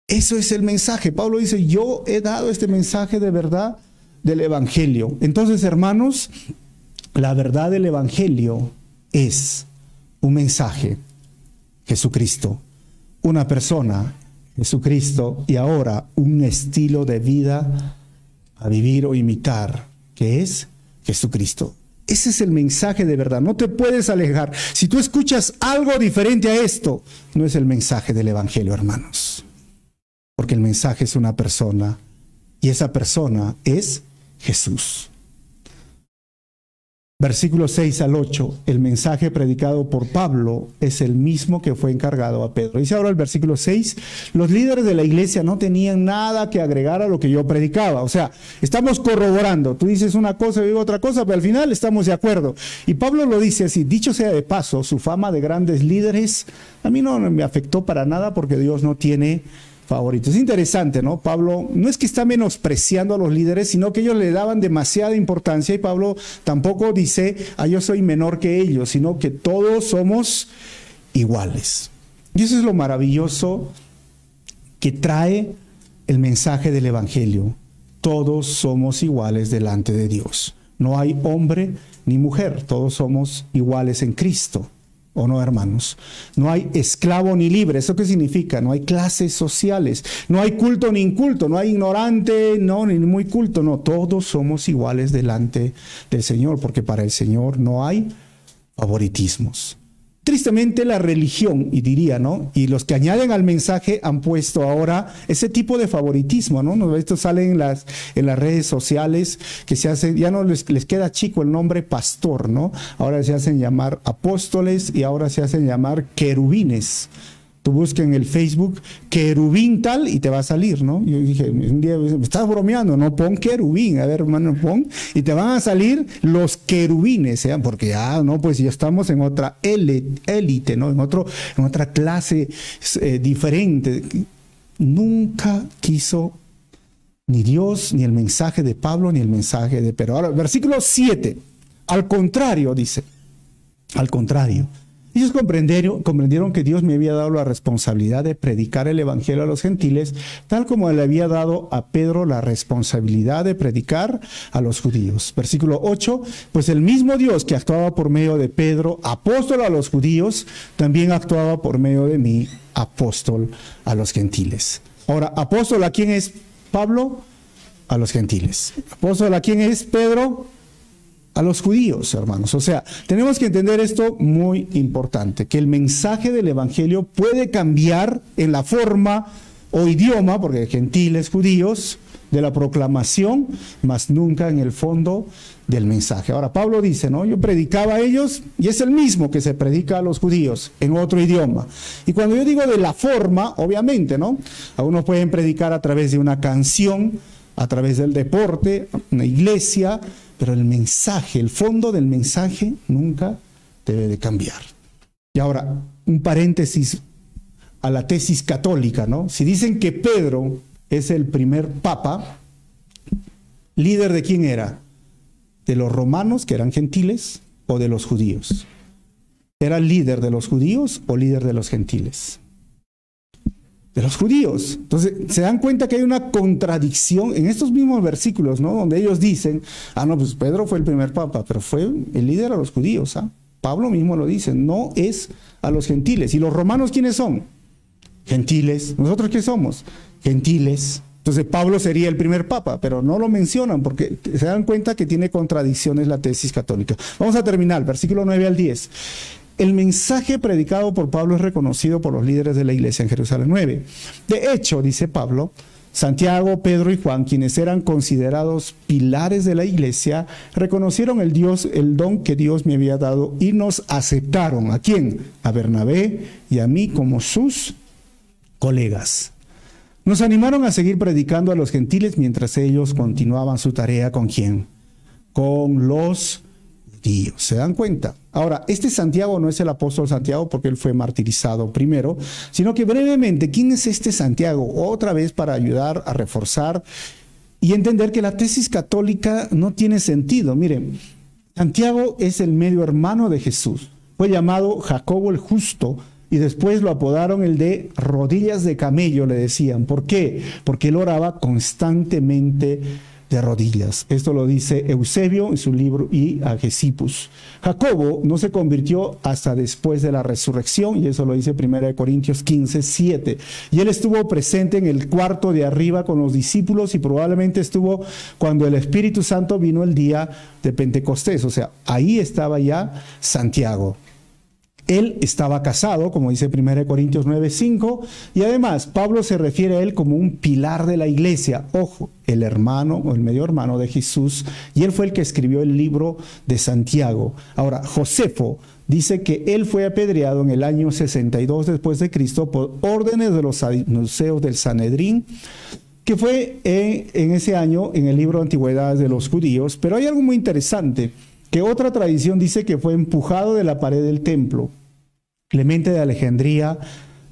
Eso es el mensaje. Pablo dice: yo he dado este mensaje de verdad del Evangelio. Entonces, hermanos, la verdad del Evangelio es un mensaje, Jesucristo, una persona, Jesucristo, y ahora un estilo de vida a vivir o imitar, que es Jesucristo. Ese es el mensaje de verdad. No te puedes alejar. Si tú escuchas algo diferente a esto, no es el mensaje del Evangelio, hermanos. Porque el mensaje es una persona, y esa persona es Jesús. Versículos 6 al 8, el mensaje predicado por Pablo es el mismo que fue encargado a Pedro. Dice ahora el versículo 6, los líderes de la iglesia no tenían nada que agregar a lo que yo predicaba. O sea, estamos corroborando. Tú dices una cosa, yo digo otra cosa, pero al final estamos de acuerdo. Y Pablo lo dice así: dicho sea de paso, su fama de grandes líderes a mí no me afectó para nada, porque Dios no tiene favoritos. Es interesante, ¿no? Pablo no es que está menospreciando a los líderes, sino que ellos le daban demasiada importancia, y Pablo tampoco dice: yo soy menor que ellos, sino que todos somos iguales. Y eso es lo maravilloso que trae el mensaje del Evangelio. Todos somos iguales delante de Dios. No hay hombre ni mujer, todos somos iguales en Cristo. ¿O no, hermanos? No hay esclavo ni libre. ¿Eso qué significa? No hay clases sociales, no hay culto ni inculto, no hay ignorante, no, ni muy culto, no. Todos somos iguales delante del Señor, porque para el Señor no hay favoritismos. Tristemente la religión, y diría, ¿no? Y los que añaden al mensaje han puesto ahora ese tipo de favoritismo, ¿no? Esto sale en las redes sociales, que se hacen, ya no les queda chico el nombre pastor, ¿no? Ahora se hacen llamar apóstoles y ahora se hacen llamar querubines. Tú buscas en el Facebook querubín tal y te va a salir, ¿no? Yo dije, un día, me estás bromeando, no pon querubín, a ver, hermano, pon, y te van a salir los querubines, ¿eh? Porque ya, no, pues ya estamos en otra élite, ¿no? En otra clase diferente. Nunca quiso ni Dios, ni el mensaje de Pablo, ni el mensaje de Pedro. Ahora, versículo 7, al contrario, dice, al contrario. Ellos comprendieron que Dios me había dado la responsabilidad de predicar el evangelio a los gentiles, tal como le había dado a Pedro la responsabilidad de predicar a los judíos. Versículo 8, pues el mismo Dios que actuaba por medio de Pedro, apóstol a los judíos, también actuaba por medio de mí, apóstol a los gentiles. Ahora, apóstol, ¿a quién es Pablo? A los gentiles. Apóstol, ¿a quién es Pedro? A los judíos, hermanos. O sea, tenemos que entender esto muy importante, que el mensaje del evangelio puede cambiar en la forma o idioma, porque gentiles, judíos, de la proclamación, mas nunca en el fondo del mensaje. Ahora, Pablo dice, ¿no? Yo predicaba a ellos y es el mismo que se predica a los judíos en otro idioma. Y cuando yo digo de la forma, obviamente, ¿no? Algunos pueden predicar a través de una canción, a través del deporte, una iglesia, pero el mensaje, el fondo del mensaje nunca debe de cambiar. Y ahora, un paréntesis a la tesis católica, ¿no? Si dicen que Pedro es el primer papa, ¿líder de quién era? ¿De los romanos, que eran gentiles, o de los judíos? ¿Era líder de los judíos o líder de los gentiles? De los judíos. Entonces, se dan cuenta que hay una contradicción en estos mismos versículos, ¿no? Donde ellos dicen, no, pues Pedro fue el primer papa, pero fue el líder a los judíos, ¿ah? Pablo mismo lo dice, no es a los gentiles. ¿Y los romanos quiénes son? Gentiles. ¿Nosotros qué somos? Gentiles. Entonces, Pablo sería el primer papa, pero no lo mencionan porque se dan cuenta que tiene contradicciones la tesis católica. Vamos a terminar, versículo 9 al 10. El mensaje predicado por Pablo es reconocido por los líderes de la iglesia en Jerusalén 9. De hecho, dice Pablo, Santiago, Pedro y Juan, quienes eran considerados pilares de la iglesia, reconocieron el don que Dios me había dado y nos aceptaron. ¿A quién? A Bernabé y a mí como sus colegas. Nos animaron a seguir predicando a los gentiles mientras ellos continuaban su tarea. ¿Con quién? Con los judíos. ¿Se dan cuenta? Ahora, este Santiago no es el apóstol Santiago porque él fue martirizado primero, sino que brevemente, ¿quién es este Santiago? Otra vez para ayudar a reforzar y entender que la tesis católica no tiene sentido. Miren, Santiago es el medio hermano de Jesús. Fue llamado Jacobo el Justo y después lo apodaron el de rodillas de camello, le decían. ¿Por qué? Porque él oraba constantemente de rodillas. Esto lo dice Eusebio en su libro y Agesippus. Jacobo no se convirtió hasta después de la resurrección, y eso lo dice 1 Corintios 15, 7. Y él estuvo presente en el cuarto de arriba con los discípulos y probablemente estuvo cuando el Espíritu Santo vino el día de Pentecostés. O sea, ahí estaba ya Santiago. Él estaba casado, como dice 1 Corintios 9:5, y además Pablo se refiere a él como un pilar de la iglesia. Ojo, el hermano o el medio hermano de Jesús, y él fue el que escribió el libro de Santiago. Ahora, Josefo dice que él fue apedreado en el año 62 después de Cristo por órdenes de los saduceos del Sanedrín, que fue en ese año en el libro de Antigüedades de los Judíos. Pero hay algo muy interesante, que otra tradición dice que fue empujado de la pared del templo. Clemente de Alejandría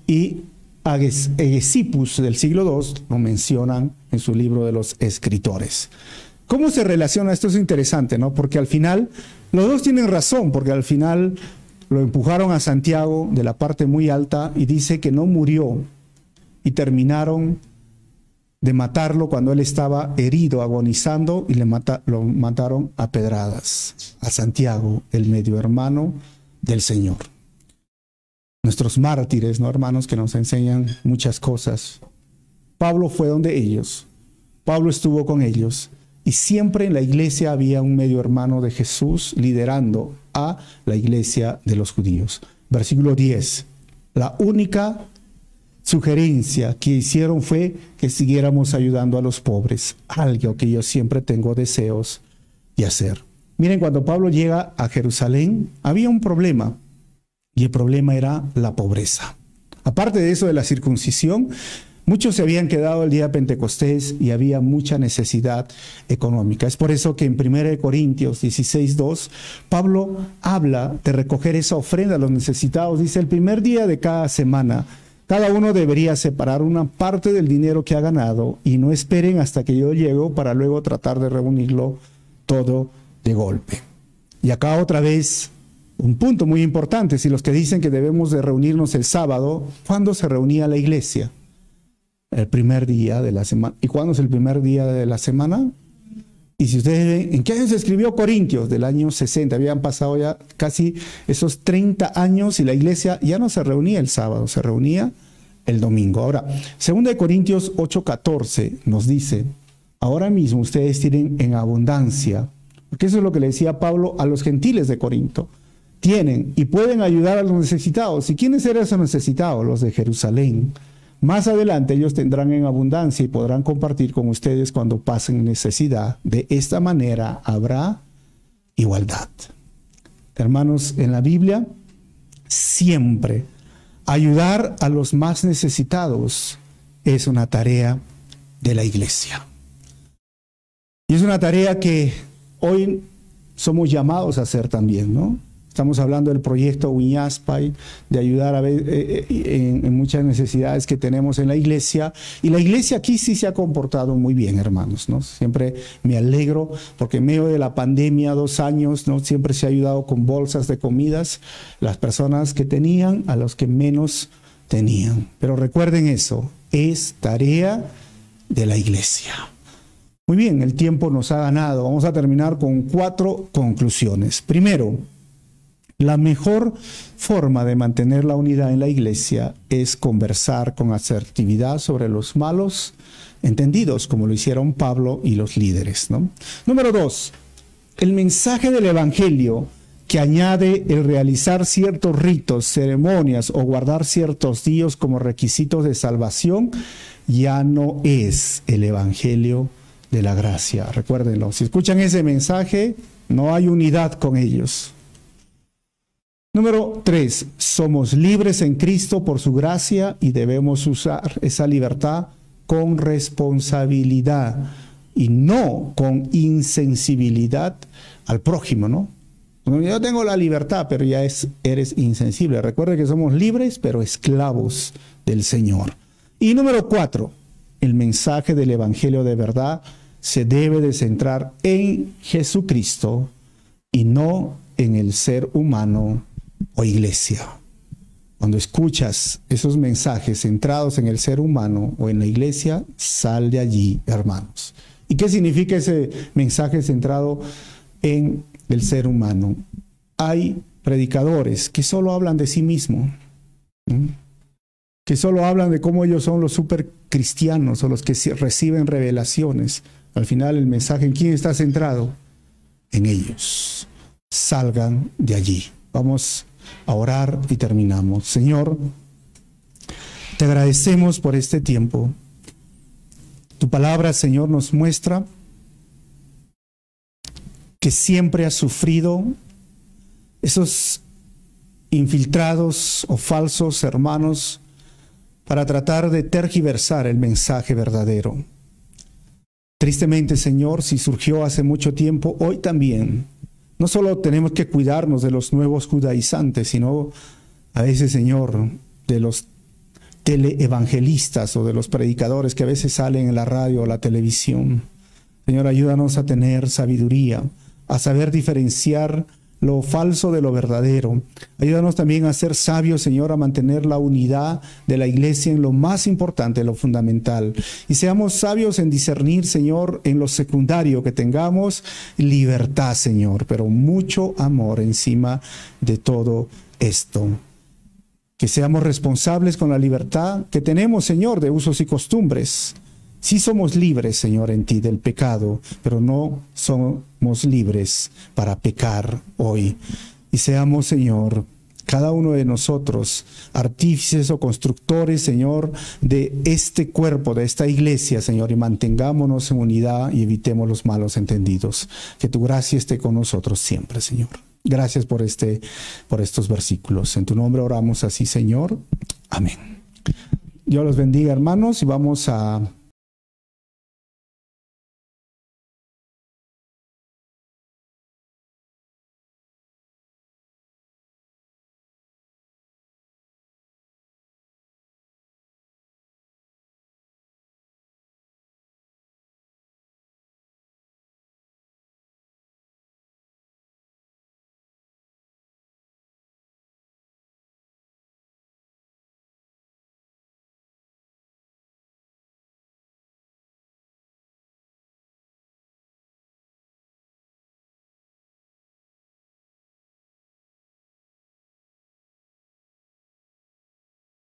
y Agesippus del siglo II lo mencionan en su libro de los escritores. ¿Cómo se relaciona? Esto es interesante, ¿no? Porque al final, los dos tienen razón, porque al final lo empujaron a Santiago de la parte muy alta y dice que no murió y terminaron de matarlo cuando él estaba herido, agonizando, y lo mataron a pedradas a Santiago, el medio hermano del Señor. Nuestros mártires, ¿no, hermanos? Que nos enseñan muchas cosas. Pablo fue donde ellos. Pablo estuvo con ellos. Y siempre en la iglesia había un medio hermano de Jesús liderando a la iglesia de los judíos. Versículo 10. La única sugerencia que hicieron fue que siguiéramos ayudando a los pobres, algo que yo siempre tengo deseos de hacer. Miren, cuando Pablo llega a Jerusalén, había un problema, y el problema era la pobreza. Aparte de eso de la circuncisión, muchos se habían quedado el día de Pentecostés y había mucha necesidad económica. Es por eso que en 1 Corintios 16:2, Pablo habla de recoger esa ofrenda a los necesitados. Dice, el primer día de cada semana, cada uno debería separar una parte del dinero que ha ganado y no esperen hasta que yo llegue para luego tratar de reunirlo todo de golpe. Y acá otra vez, un punto muy importante, si los que dicen que debemos de reunirnos el sábado, ¿cuándo se reunía la iglesia? El primer día de la semana. ¿Y cuándo es el primer día de la semana? Y si ustedes ven, ¿en qué año se escribió Corintios? Del año 60. Habían pasado ya casi esos 30 años y la iglesia ya no se reunía el sábado, se reunía el domingo. Ahora, 2 Corintios 8:14 nos dice, ahora mismo ustedes tienen en abundancia, porque eso es lo que le decía Pablo a los gentiles de Corinto, tienen y pueden ayudar a los necesitados. ¿Y quiénes eran esos necesitados? Los de Jerusalén. Más adelante ellos tendrán en abundancia y podrán compartir con ustedes cuando pasen necesidad. De esta manera habrá igualdad. Hermanos, en la Biblia siempre ayudar a los más necesitados es una tarea de la iglesia. Y es una tarea que hoy somos llamados a hacer también, ¿no? Estamos hablando del proyecto Uñaspay, de ayudar a ver, en muchas necesidades que tenemos en la iglesia. Y la iglesia aquí sí se ha comportado muy bien, hermanos, ¿no? Siempre me alegro porque en medio de la pandemia, 2 años, ¿no? Siempre se ha ayudado con bolsas de comidas las personas que tenían a los que menos tenían. Pero recuerden eso, es tarea de la iglesia. Muy bien, el tiempo nos ha ganado. Vamos a terminar con 4 conclusiones. Primero, la mejor forma de mantener la unidad en la iglesia es conversar con asertividad sobre los malos entendidos, como lo hicieron Pablo y los líderes, ¿no? Número 2, el mensaje del evangelio que añade el realizar ciertos ritos, ceremonias o guardar ciertos días como requisitos de salvación ya no es el evangelio de la gracia. Recuérdenlo, si escuchan ese mensaje, no hay unidad con ellos. Número 3, somos libres en Cristo por su gracia y debemos usar esa libertad con responsabilidad y no con insensibilidad al prójimo, ¿no? Yo tengo la libertad, pero ya eres insensible. Recuerda que somos libres, pero esclavos del Señor. Y número 4, el mensaje del evangelio de verdad se debe de centrar en Jesucristo y no en el ser humano o iglesia. Cuando escuchas esos mensajes centrados en el ser humano o en la iglesia, sal de allí, hermanos. ¿Y qué significa ese mensaje centrado en el ser humano? Hay predicadores que solo hablan de sí mismos, que solo hablan de cómo ellos son los super cristianos o los que reciben revelaciones. Al final el mensaje, ¿en quién está centrado? En ellos. Salgan de allí. Vamos a orar y terminamos. Señor, te agradecemos por este tiempo. Tu palabra, Señor, nos muestra que siempre has sufrido esos infiltrados o falsos hermanos para tratar de tergiversar el mensaje verdadero. Tristemente, Señor, si surgió hace mucho tiempo, hoy también. No solo tenemos que cuidarnos de los nuevos judaizantes, sino a veces, Señor, de los teleevangelistas o de los predicadores que a veces salen en la radio o la televisión. Señor, ayúdanos a tener sabiduría, a saber diferenciar lo falso de lo verdadero. Ayúdanos también a ser sabios, Señor, a mantener la unidad de la iglesia en lo más importante, lo fundamental. Y seamos sabios en discernir, Señor, en lo secundario, que tengamos libertad, Señor, pero mucho amor encima de todo esto. Que seamos responsables con la libertad que tenemos, Señor, de usos y costumbres. Sí somos libres, Señor, en ti del pecado, pero no somos libres para pecar hoy. Y seamos, Señor, cada uno de nosotros, artífices o constructores, Señor, de este cuerpo, de esta iglesia, Señor, y mantengámonos en unidad y evitemos los malos entendidos. Que tu gracia esté con nosotros siempre, Señor. Gracias por estos versículos. En tu nombre oramos así, Señor. Amén. Dios los bendiga, hermanos, y vamos a